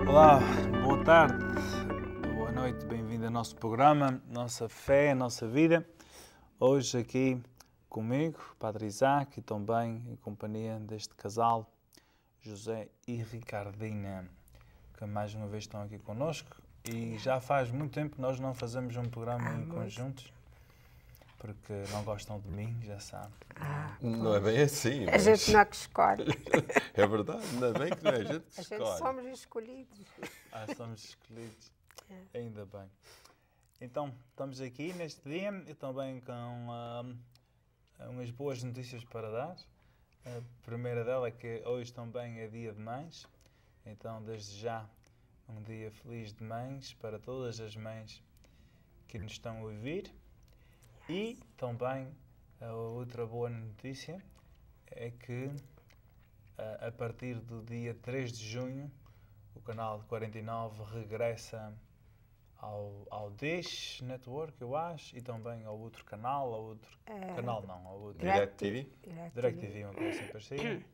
Olá, boa tarde, boa noite, bem-vindo ao nosso programa, Nossa Fé, Nossa Vida. Hoje aqui comigo, Padre Isaac, e também em companhia deste casal, José e Ricardina, que mais uma vez estão aqui connosco. E já faz muito tempo que nós não fazemos um programa em conjuntos, porque não gostam de mim, já sabe. Não é bem assim. A gente não é que escolhe. É verdade, ainda bem que não é a gente que A gente escolhe. somos escolhidos. Somos escolhidos, ainda bem. Então, estamos aqui neste dia e também com umas boas notícias para dar. A primeira dela é que hoje também é dia de mães, então desde já um dia feliz de mães para todas as mães que nos estão a ouvir. E também a outra boa notícia é que a partir do dia 3 de junho o canal 49 regressa ao Dish Network, eu acho, e também ao outro canal, ao outro canal não, ao outro DirecTV. DirecTV, uma coisa assim parecida.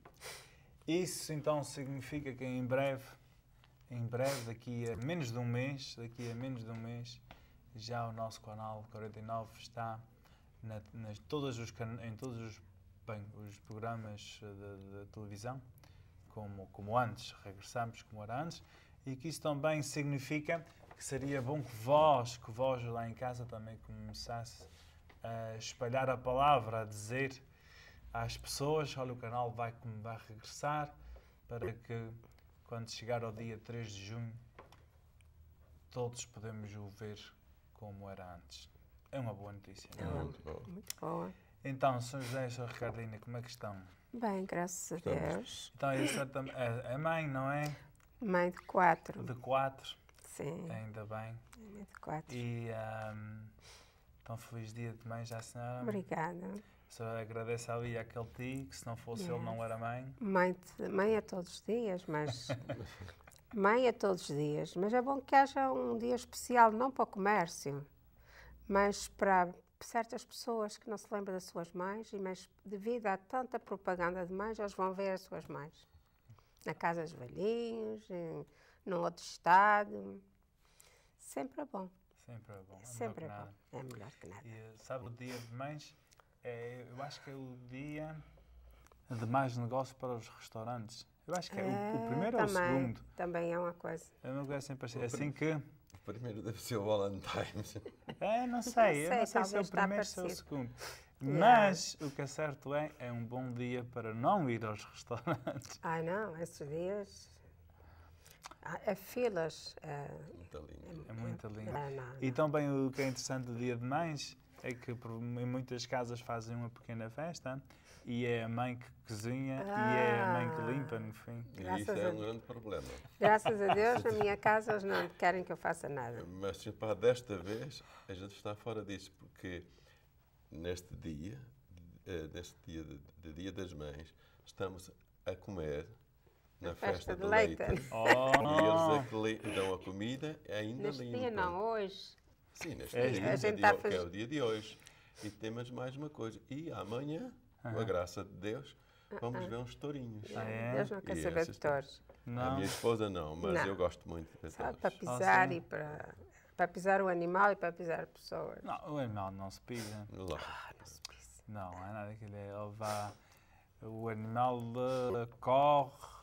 Isso então significa que em breve, daqui a menos de um mês, já o nosso canal 49 está em todos os programas da televisão, como antes, regressamos como era antes, e que isso também significa que seria bom que vós lá em casa também começasse a espalhar a palavra, a dizer às pessoas, olha, o canal vai regressar, para que quando chegar ao dia 3 de junho todos podemos o ver como era antes. É uma boa notícia. Muito bom. Muito boa. Então, São José e São Ricardina, como é que estão? Bem, graças a Deus. Então, isso é mãe, não é? Mãe de 4. De 4, Sim, ainda bem. mãe de 4. E então, feliz dia de mãe, já senhora. Obrigada. Só agradeço ali àquele tio, que se não fosse ele não era mãe. Mãe a todos os dias, mas... Mãe a todos os dias. Mas é bom que haja um dia especial, não para o comércio, mas para certas pessoas que não se lembram das suas mães, mas devido a tanta propaganda de mães, eles vão ver as suas mães. Na casa dos velhinhos, num outro estado. Sempre é bom. Sempre é bom. Sempre é melhor que bom. nada. É melhor que nada. E sabe, o dia de mães, eu acho que é o dia de mais negócio para os restaurantes. Eu acho que é o primeiro ou o segundo. Também é uma coisa. É uma coisa sempre assim que... O primeiro deve ser o Valentine's. Não sei, eu não sei se é o talvez está primeiro ou se é o parecido. segundo. Mas o que é certo é um bom dia para não ir aos restaurantes. Ai não, esses dias... É filas. Muito lindo. É muito lindo. Não. E também o que é interessante do Dia de Mães é que em muitas casas fazem uma pequena festa e é a mãe que cozinha e é a mãe que limpa, no fim. E isso é um grande problema. Graças a Deus, na minha casa, eles não querem que eu faça nada. Mas, pá, desta vez, a gente está fora disso, porque neste dia de Dia das Mães, estamos a comer na festa de leite. E eles é que dão a comida ainda Neste limpam. dia não, hoje. Sim, neste A dia, gente que está é o dia de hoje. E temos mais uma coisa. E amanhã, com a graça de Deus, vamos ver uns tourinhos. Deus não quer E saber de esses touros. A Não. minha esposa não, mas Não. eu gosto muito de ver Só touros. para pisar sim? e para pisar o animal e para pisar pessoas. Não, o animal não se pisa. Lá. Não se pisa. Não, é nada daquilo. O animal corre,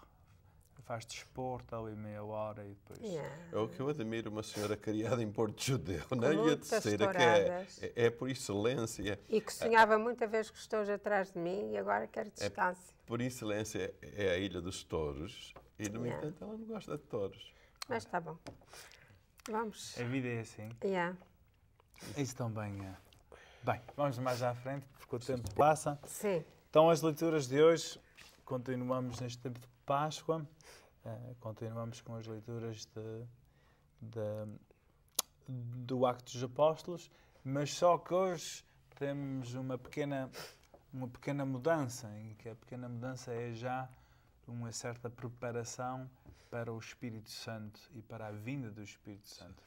faz desporto ali meia hora e depois... É o que eu admiro uma senhora criada em Porto Judeu, não é? E a muitas terceira, que touradas. é por excelência. E que sonhava muita vez que estou atrás de mim e agora quero descanso. Por excelência é a Ilha dos Touros. E, no entanto, ela não gosta de touros. Mas está bom. Vamos. A vida é assim. Isso também é. Bem, vamos mais à frente, porque o tempo passa. Sim. Então, as leituras de hoje, continuamos neste tempo de Páscoa, continuamos com as leituras do Actos dos Apóstolos, mas só que hoje temos uma pequena mudança, em que a pequena mudança é já uma certa preparação para o Espírito Santo e para a vinda do Espírito Santo.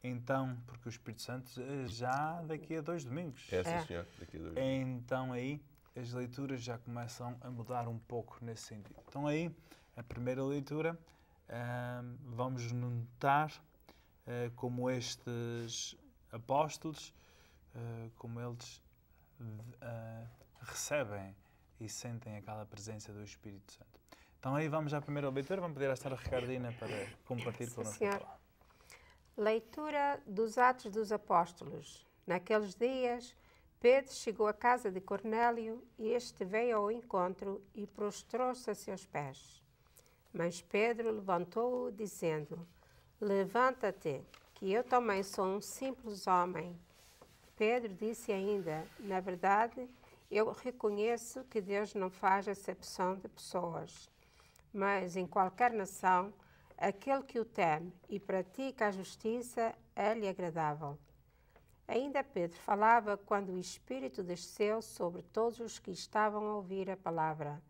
Então, porque o Espírito Santo é já daqui a 2 domingos. É, sim, senhor, daqui a 2 domingos. Então aí as leituras já começam a mudar um pouco nesse sentido. Então aí a primeira leitura vamos notar como estes apóstolos, como eles recebem e sentem aquela presença do Espírito Santo. Então aí vamos à primeira leitura, vamos pedir à senhora Ricardina para compartilhar connosco. Leitura dos Atos dos Apóstolos. Naqueles dias, Pedro chegou à casa de Cornélio e este veio ao encontro e prostrou-se a seus pés. Mas Pedro levantou-o, dizendo: Levanta-te, que eu também sou um simples homem. Pedro disse ainda: Na verdade, eu reconheço que Deus não faz acepção de pessoas, mas em qualquer nação, aquele que o teme e pratica a justiça é-lhe agradável. Ainda Pedro falava quando o Espírito desceu sobre todos os que estavam a ouvir a palavra,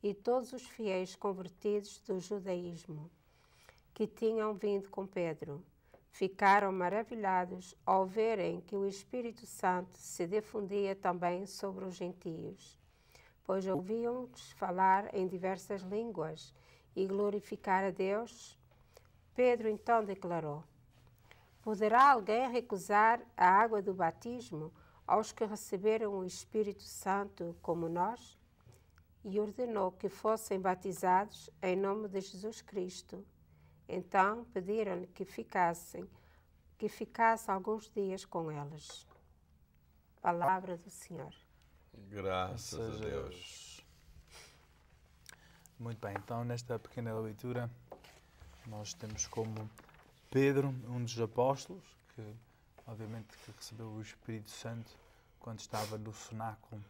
e todos os fiéis convertidos do judaísmo, que tinham vindo com Pedro, ficaram maravilhados ao verem que o Espírito Santo se difundia também sobre os gentios, pois ouviam-nos falar em diversas línguas e glorificar a Deus. Pedro então declarou: Poderá alguém recusar a água do batismo aos que receberam o Espírito Santo como nós? E ordenou que fossem batizados em nome de Jesus Cristo. Então pediram-lhe que ficasse alguns dias com eles. Palavra do Senhor. Graças a Deus. Muito bem, então nesta pequena leitura nós temos como Pedro, um dos apóstolos, que obviamente que recebeu o Espírito Santo quando estava no cenáculo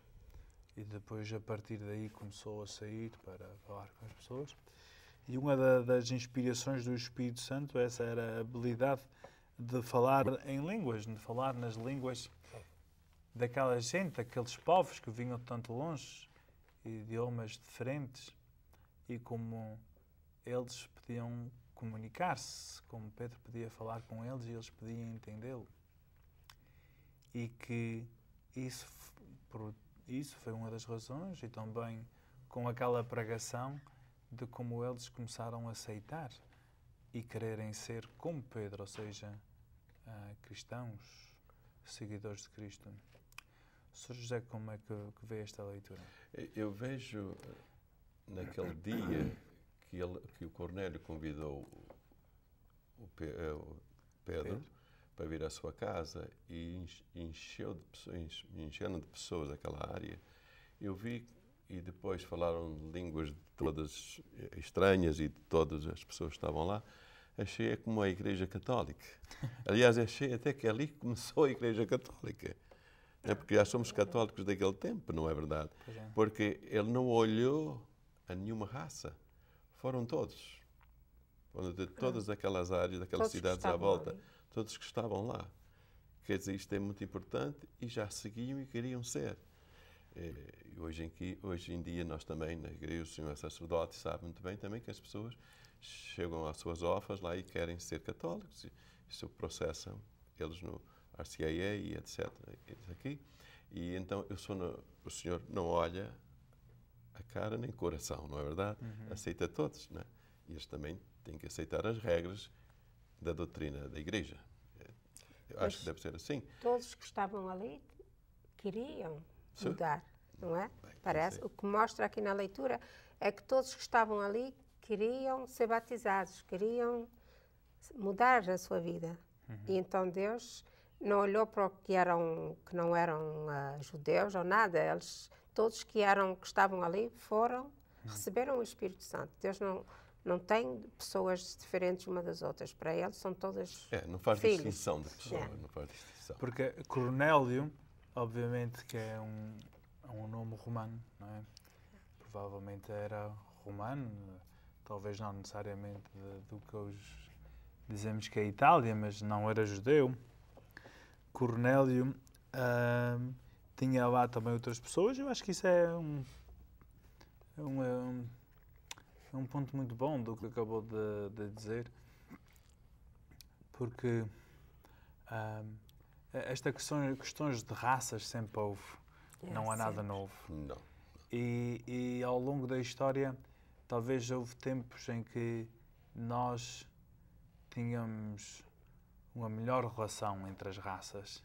e depois a partir daí começou a sair para falar com as pessoas. E uma das inspirações do Espírito Santo, essa era a habilidade de falar em línguas, de falar nas línguas daquela gente, daqueles povos que vinham de tanto longe, idiomas diferentes, e como eles podiam comunicar-se, como Pedro podia falar com eles e eles podiam entendê-lo. E que isso foi uma das razões, e também com aquela pregação, de como eles começaram a aceitar e quererem ser como Pedro, ou seja, cristãos, seguidores de Cristo. Sr. José, como é que vê esta leitura? Eu vejo naquele dia que o Cornélio convidou o Pedro para vir à sua casa e enchendo de pessoas aquela área, eu vi, e depois falaram línguas todas estranhas e todas as pessoas que estavam lá, achei como a Igreja Católica. Aliás, achei até que ali começou a Igreja Católica. É porque já somos católicos daquele tempo, não é verdade? Porque ele não olhou a nenhuma raça. Foram todos. Foram de todas aquelas áreas, daquelas cidades à volta. Todos que estavam lá. Quer dizer, isto é muito importante e já seguiam e queriam ser. E hoje em dia nós também, na igreja, o senhor é sacerdote, sabe muito bem também que as pessoas chegam às suas ofas lá e querem ser católicos. E se processam eles no RCIA e etc. Aqui. E então o senhor não olha a cara nem coração, não é verdade? Aceita todos, não é? E eles também têm que aceitar as regras da doutrina da igreja. Eu acho que deve ser assim. Todos que estavam ali queriam mudar, não é? Bem, Parece. O que mostra aqui na leitura é que todos que estavam ali queriam ser batizados, queriam mudar a sua vida. E então Deus não olhou para o que não eram judeus ou nada. Todos que estavam ali receberam o Espírito Santo. Deus não tem pessoas diferentes uma das outras. Para eles são todas não faz filhos. distinção de pessoas. Não faz distinção. Porque Cornélio, obviamente que é um nome romano, não é? Provavelmente era romano, talvez não necessariamente do que hoje dizemos que é Itália, mas não era judeu. Cornélio tinha lá também outras pessoas. Eu acho que isso é um ponto muito bom do que acabou de dizer, porque estas questões de raças sempre houve, não há nada novo. Não. E ao longo da história, talvez houve tempos em que nós tínhamos uma melhor relação entre as raças.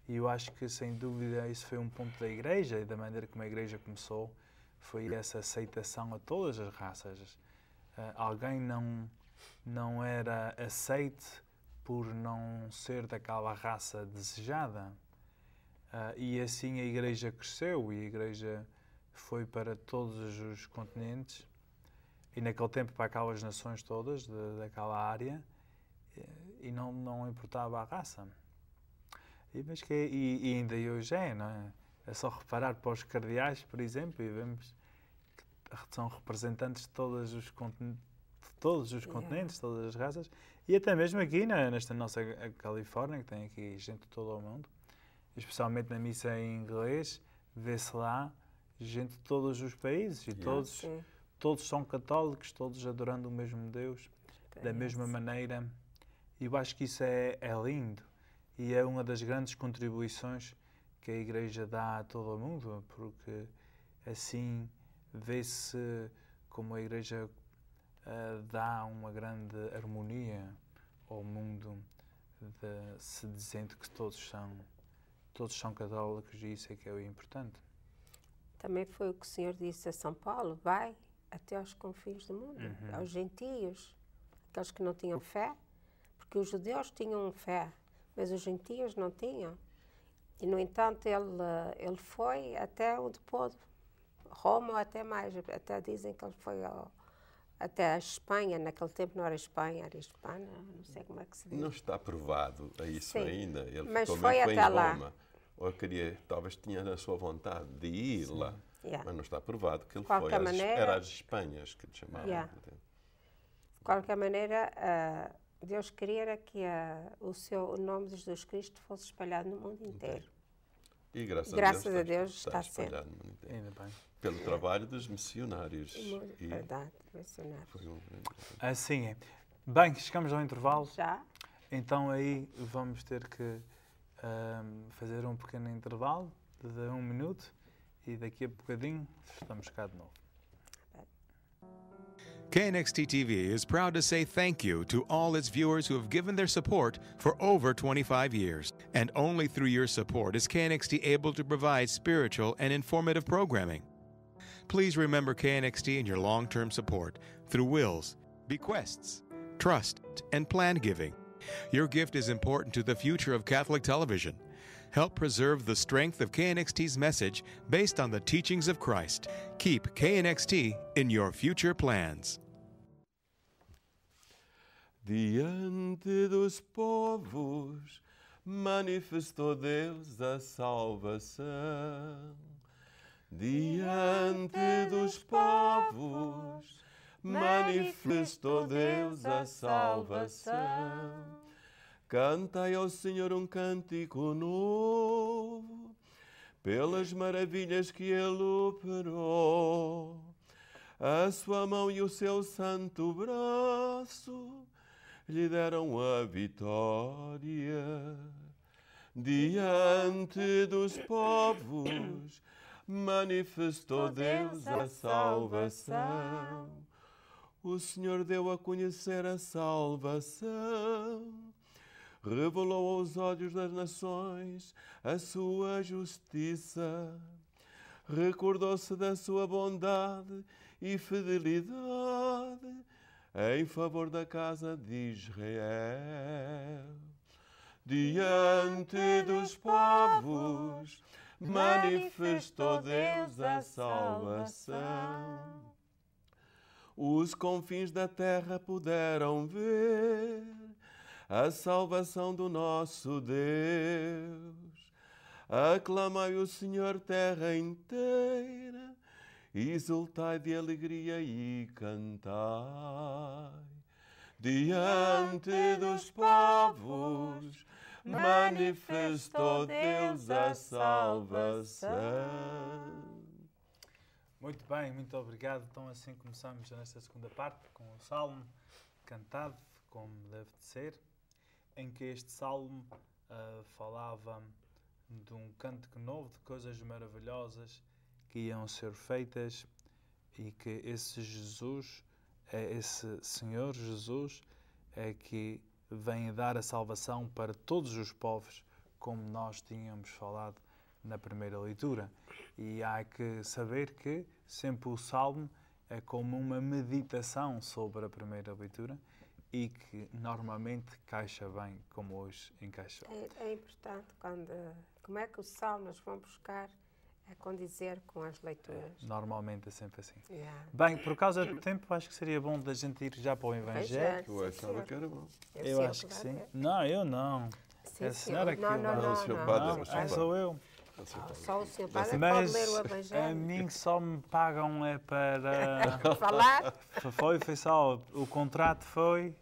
E eu acho que, sem dúvida, isso foi um ponto da Igreja e da maneira como a Igreja começou, foi essa aceitação a todas as raças. Alguém não era aceite por não ser daquela raça desejada. E assim a Igreja cresceu e a Igreja foi para todos os continentes e naquele tempo para aquelas nações todas daquela área e não importava a raça. E ainda hoje não é? É só reparar para os cardeais, por exemplo, e vemos que são representantes de todos os continentes, todas as raças, e até mesmo aqui nesta nossa Califórnia, que tem aqui gente de todo o mundo, especialmente na missa em inglês, vê-se lá gente de todos os países, e todos são católicos, todos adorando o mesmo Deus, da mesma maneira. E eu acho que isso é lindo, e é uma das grandes contribuições que a Igreja dá a todo o mundo, porque assim vê-se como a Igreja dá uma grande harmonia ao mundo, se dizendo que todos são católicos, e isso é que é o importante. Também foi o que o Senhor disse a São Paulo: vai até aos confins do mundo, aos gentios, aqueles que não tinham fé, porque os judeus tinham fé, mas os gentios não tinham. E, no entanto, ele foi até onde pôde, Roma ou até mais, até dizem que ele foi até a Espanha. Naquele tempo não era Espanha, era Espanha, não sei como é que se diz. Não está provado a isso ainda. Ele mas também foi até em lá. Roma. Ou talvez tinha na sua vontade de ir lá, mas não está provado que ele foi. Era as Espanhas que lhe chamavam. De qualquer maneira, Deus queria que o nome de Jesus Cristo fosse espalhado no mundo inteiro. E graças a Deus está espalhado no mundo inteiro. Ainda bem. Pelo trabalho dos missionários. Verdade, missionários. Assim é. Bem, chegamos ao intervalo. Já? Então aí vamos ter que fazer um pequeno intervalo de 1 minuto e daqui a bocadinho estamos cá de novo. KNXT TV is proud to say thank you to all its viewers who have given their support for over 25 years. And only through your support is KNXT able to provide spiritual and informative programming. Please remember KNXT in your long-term support through wills, bequests, trust, and planned giving. Your gift is important to the future of Catholic television. Help preserve the strength of KNXT's message based on the teachings of Christ. Keep KNXT in your future plans. Diante dos povos manifestou Deus a salvação. Diante dos povos manifestou Deus a salvação. Cantai ao Senhor um cântico novo, pelas maravilhas que Ele operou. A sua mão e o seu santo braço lhe deram a vitória. Diante dos povos manifestou Deus a salvação. O Senhor deu a conhecer a salvação. Revelou aos olhos das nações a sua justiça. Recordou-se da sua bondade e fidelidade em favor da casa de Israel. Diante dos povos manifestou Deus a salvação. Os confins da terra puderam ver a salvação do nosso Deus. Aclamai o Senhor, terra inteira, exultai de alegria e cantai. Diante dos povos manifestou Deus a salvação. Muito bem, muito obrigado. Então assim começamos nesta segunda parte com o Salmo cantado, como deve de ser, em que este Salmo falava de um cântico novo, de coisas maravilhosas que iam ser feitas e que esse Jesus é esse Senhor Jesus é que vem dar a salvação para todos os povos, como nós tínhamos falado na primeira leitura. E há que saber que sempre o Salmo é como uma meditação sobre a primeira leitura e que normalmente encaixa bem, como hoje encaixou. É importante como é que os salmos vão buscar a condizer com as leituras. Normalmente é sempre assim. Yeah. Bem, por causa do tempo, acho que seria bom da gente ir já para o Evangelho. Eu achava que era bom. Eu acho que sim. Não, eu não. Sim, É a senhora que não, Não, o senhor padre, Não, sou eu. Só o senhor padre Mas pode ler o a Evangelho. mim só me pagam é para... Falar? Foi só, o contrato foi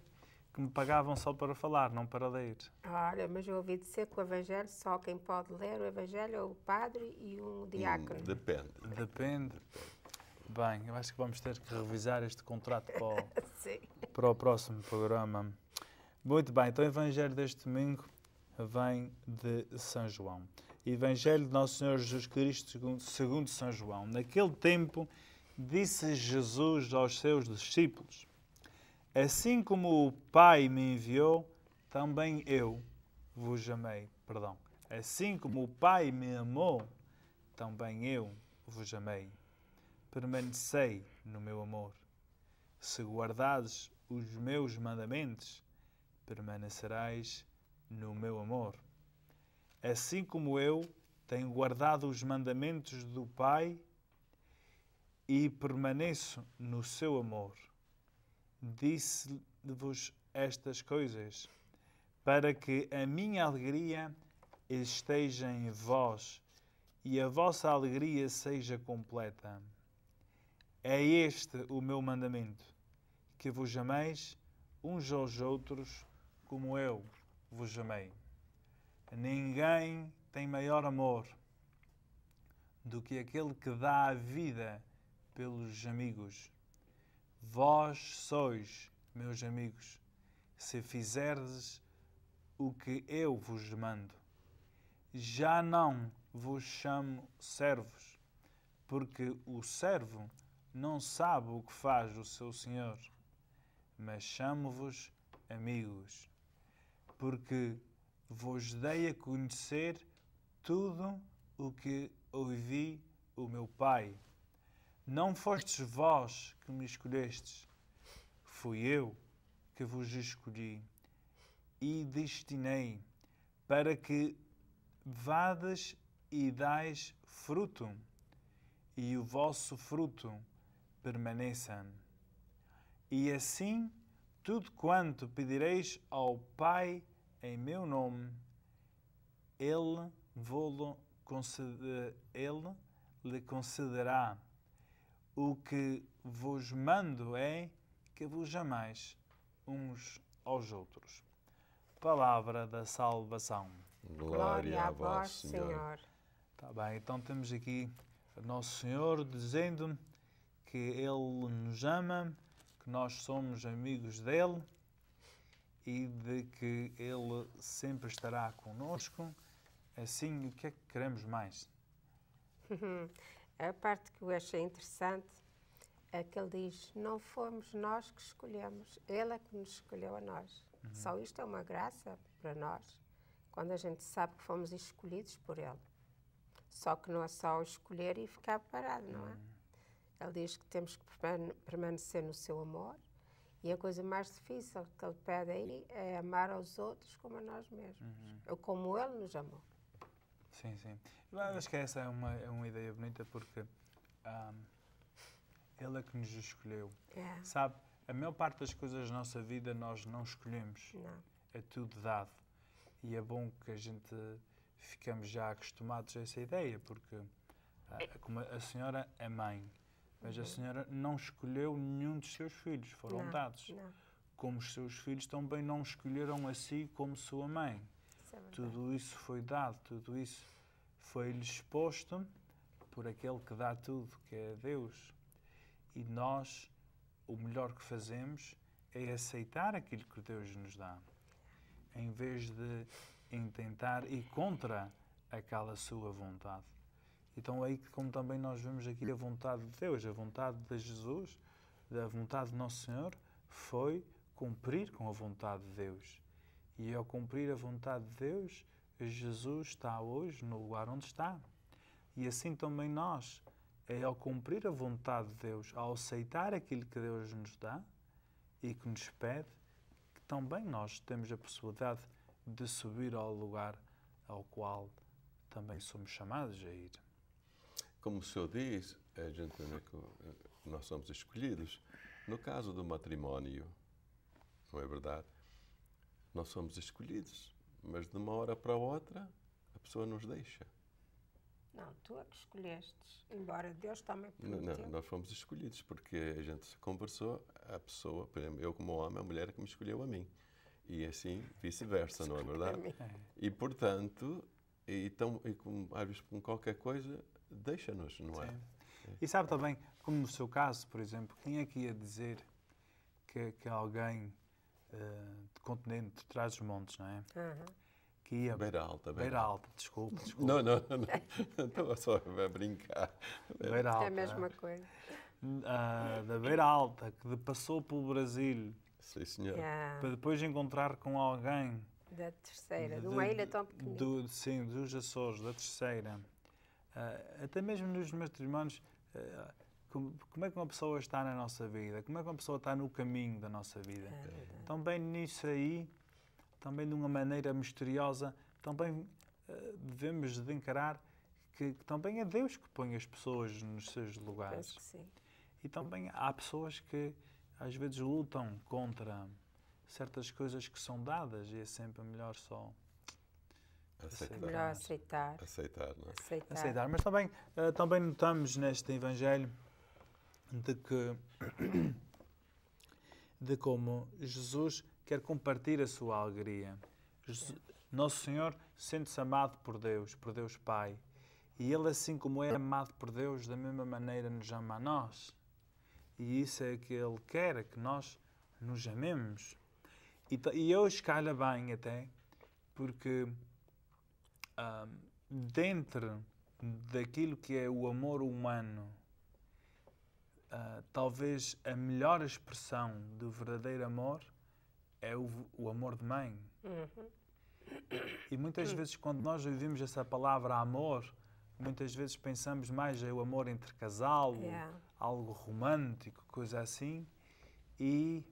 que me pagavam só para falar, não para ler. Olha, mas eu ouvi dizer que o Evangelho, só quem pode ler o Evangelho é o padre e um diácono. Depende. Depende. Bem, eu acho que vamos ter que revisar este contrato Sim. para o próximo programa. Muito bem, então o Evangelho deste domingo vem de São João. Evangelho de Nosso Senhor Jesus Cristo segundo São João. Naquele tempo, disse Jesus aos seus discípulos: assim como o Pai me enviou, também eu vos amei. Assim como o Pai me amou, também eu vos amei. Permanecei no meu amor. Se guardardes os meus mandamentos, permanecerás no meu amor. Assim como eu tenho guardado os mandamentos do Pai e permaneço no seu amor. Disse-vos estas coisas, para que a minha alegria esteja em vós e a vossa alegria seja completa. É este o meu mandamento, que vos ameis uns aos outros como eu vos amei. Ninguém tem maior amor do que aquele que dá a vida pelos amigos. Vós sois meus amigos, se fizerdes o que eu vos mando. Já não vos chamo servos, porque o servo não sabe o que faz o seu senhor, mas chamo-vos amigos, porque vos dei a conhecer tudo o que ouvi o meu Pai. Não fostes vós que me escolhestes, fui eu que vos escolhi e destinei para que vades e dais fruto, e o vosso fruto permaneça. E assim, tudo quanto pedireis ao Pai em meu nome, Ele lhe concederá. O que vos mando é que vos amais uns aos outros. Palavra da salvação. Glória a vós, Senhor. Tá bem, então temos aqui o Nosso Senhor dizendo que Ele nos ama, que nós somos amigos dEle e de que Ele sempre estará conosco. Assim, o que é que queremos mais? A parte que eu achei interessante é que ele diz: não fomos nós que escolhemos, ele é que nos escolheu a nós. Só isto é uma graça para nós, quando a gente sabe que fomos escolhidos por ele. Só que não é só escolher e ficar parado, não é? Ele diz que temos que permanecer no seu amor, e a coisa mais difícil que ele pede aí é amar aos outros como a nós mesmos, ou como ele nos amou. Sim, sim. Eu acho que essa é uma ideia bonita porque Ele é que nos escolheu. É. Sabe, a maior parte das coisas da nossa vida nós não escolhemos. Não. É tudo dado. E é bom que a gente ficamos já acostumados a essa ideia, porque como a senhora é mãe, mas a senhora não escolheu nenhum dos seus filhos, foram dados. Não. Como os seus filhos também não escolheram a si como sua mãe. Isso é verdade. Tudo isso foi dado, tudo isso foi-lhes exposto por aquele que dá tudo, que é Deus. E nós, o melhor que fazemos é aceitar aquilo que Deus nos dá, em vez de intentar ir contra aquela sua vontade. Então é aí como também nós vemos aqui a vontade de Deus, a vontade de Jesus, da vontade de Nosso Senhor foi cumprir com a vontade de Deus. E ao cumprir a vontade de Deus, Jesus está hoje no lugar onde está. E assim também nós, ao cumprir a vontade de Deus, ao aceitar aquilo que Deus nos dá e que nos pede, que também nós temos a possibilidade de subir ao lugar ao qual também somos chamados a ir. Como o Senhor diz, a gente, nós somos escolhidos. No caso do matrimónio, não é verdade? Nós somos escolhidos, mas de uma hora para a outra a pessoa nos deixa. Não, tu é que escolhestes, embora Deus também permitiu. Não, nós fomos escolhidos, porque a gente conversou, a pessoa, por exemplo, eu como homem, a mulher que me escolheu a mim. E assim, vice-versa, não é verdade? E, portanto, às vezes com qualquer coisa, deixa-nos, não é? Sim. E sabe também, como no seu caso, por exemplo, quem é que ia dizer que alguém de continente de Trás-os-Montes, não é? Que ia... Beira Alta. Beira Alta, desculpa. Não. Estou só a brincar. Beira Alta. É a mesma coisa. Da Beira Alta, que passou pelo Brasil, Sim, senhor. para depois encontrar com alguém... Da terceira, de uma ilha tão pequenina. Sim, dos Açores, da terceira. Até mesmo nos matrimónios, como é que uma pessoa está na nossa vida? Como é que uma pessoa está no caminho da nossa vida? Também nisso aí, também de uma maneira misteriosa, também devemos de encarar que também é Deus que põe as pessoas nos seus lugares. Penso que sim. E também há pessoas que às vezes lutam contra certas coisas que são dadas e é sempre melhor só melhor aceitar. Aceitar, não é? Aceitar. Mas também notamos neste Evangelho de como Jesus quer compartilhar a sua alegria. Nosso Senhor sente-se amado por Deus Pai. E Ele, assim como é amado por Deus, da mesma maneira nos ama a nós. E isso é que Ele quer, que nós nos amemos. E hoje calha bem até, porque dentro daquilo que é o amor humano, talvez a melhor expressão do verdadeiro amor é o amor de mãe. E muitas vezes, quando nós ouvimos essa palavra amor, muitas vezes pensamos mais em o amor entre casal, algo romântico, coisa assim. E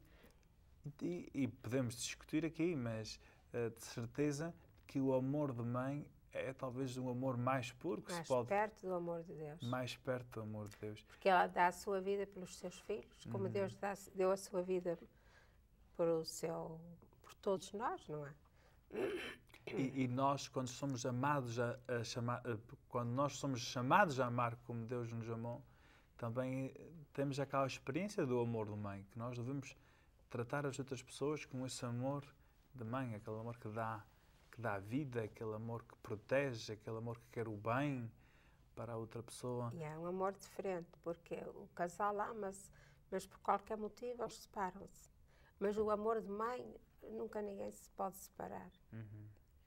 podemos discutir aqui, mas de certeza que o amor de mãe é talvez um amor mais puro que se pode... Mais perto do amor de Deus. Mais perto do amor de Deus. Porque ela dá a sua vida pelos seus filhos, como Deus deu a sua vida por todos nós, não é? E nós, quando somos amados quando nós somos chamados a amar como Deus nos amou, também temos aquela experiência do amor de mãe, que nós devemos tratar as outras pessoas com esse amor de mãe, aquele amor que dá vida, aquele amor que protege, aquele amor que quer o bem para a outra pessoa. E é um amor diferente, porque o casal ama-se, mas por qualquer motivo eles separam-se. Mas o amor de mãe, nunca ninguém se pode separar.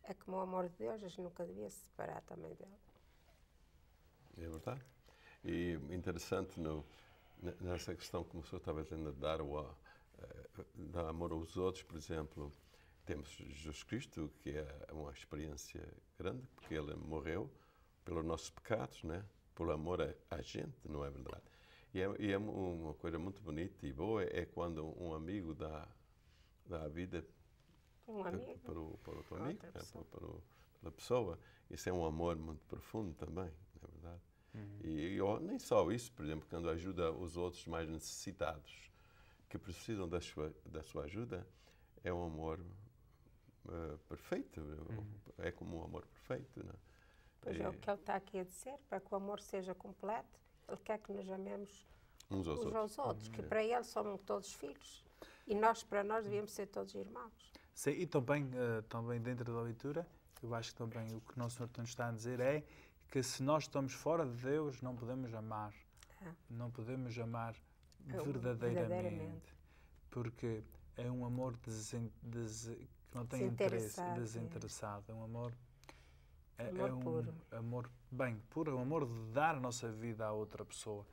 É como o amor de Deus, a gente nunca devia se separar também dele. É verdade. E interessante nessa questão, como o senhor estava dizendo, de dar amor aos outros, por exemplo, temos Jesus Cristo, que é uma experiência grande, porque Ele morreu pelos nossos pecados, né? Por amor a gente, não é verdade? E é uma coisa muito bonita e boa, é quando um amigo dá a vida para o outro amigo, pela pessoa. Isso é um amor muito profundo também, não é verdade? E nem só isso, por exemplo, quando ajuda os outros mais necessitados, que precisam da sua ajuda, é um amor perfeito, é como um amor perfeito. Não é? Pois é o que ele está aqui a dizer, para que o amor seja completo, ele quer que nos amemos uns aos outros, que para ele somos todos filhos, e para nós devíamos ser todos irmãos. Sim, e também dentro da leitura, eu acho que também o que o nosso Senhor nos está a dizer é que se nós estamos fora de Deus, não podemos amar. Não podemos amar verdadeiramente. Porque é um amor que não tem interesse, desinteressado. É um amor... puro. Amor bem puro, é um amor de dar a nossa vida a outra pessoa.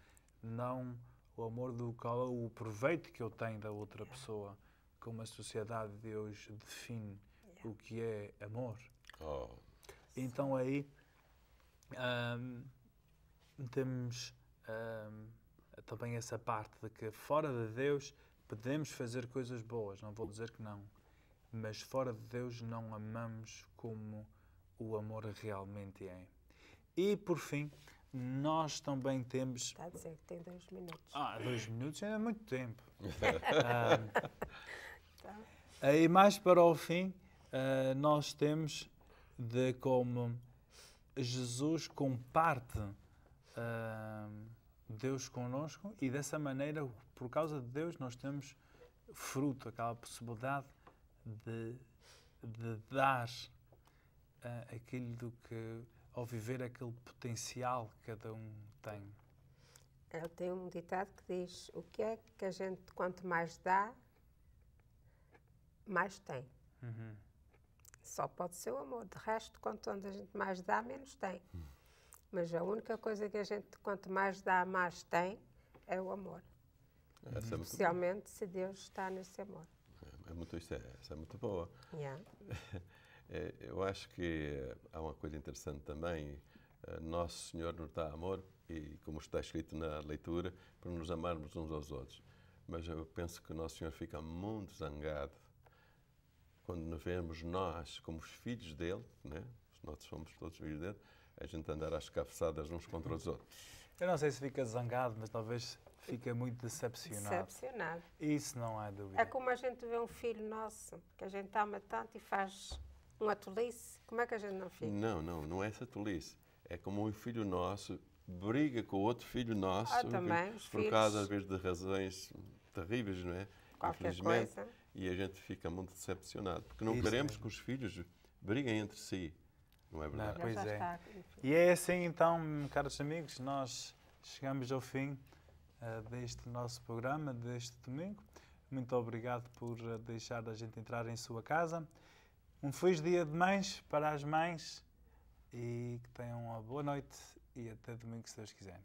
Não o amor do qual é o proveito que eu tenho da outra pessoa, como a sociedade de hoje define o que é amor. Oh, Então aí temos também essa parte de que fora de Deus podemos fazer coisas boas, não vou dizer que não, mas fora de Deus não amamos como o amor realmente é. E por fim, nós também temos... Está a dizer que tem 2 minutos. 2 minutos ainda é muito tempo. Aí mais para o fim, nós temos de como Jesus comparte Deus conosco e dessa maneira, por causa de Deus, nós temos fruto, aquela possibilidade de dar aquilo do que, ao viver aquele potencial que cada um tem. Ele tem um ditado que diz: o que é que a gente, quanto mais dá, mais tem. Só pode ser o amor. De resto, quanto a gente mais dá, menos tem. Mas a única coisa que a gente, quanto mais dá, mais tem, é o amor. essa é muito, Especialmente se Deus está nesse amor. essa é muito boa. Yeah. Eu acho que há uma coisa interessante também. Nosso Senhor nos dá amor, e como está escrito na leitura, para nos amarmos uns aos outros. Mas eu penso que o Nosso Senhor fica muito zangado quando nos vemos nós, como os filhos dele, né? Nós somos todos filhos dele, a gente andar às cabeçadas uns contra os outros. Eu não sei se fica zangado, mas talvez fica muito decepcionado. Decepcionado. Isso não há dúvida. É como a gente vê um filho nosso, que a gente ama tanto e faz uma tolice. Como é que a gente não fica? Não é essa tolice. É como um filho nosso briga com outro filho nosso também, por causa, às vezes, de razões terríveis, não é? Qualquer Infelizmente. coisa. E a gente fica muito decepcionado, porque não Isso queremos mesmo. que os filhos briguem entre si. Não é verdade? Pois Já é. está. E é assim então, caros amigos, nós chegamos ao fim deste nosso programa, deste domingo. Muito obrigado por deixar a gente entrar em sua casa. Um feliz dia de mães para as mães e que tenham uma boa noite e até domingo, se Deus quiser.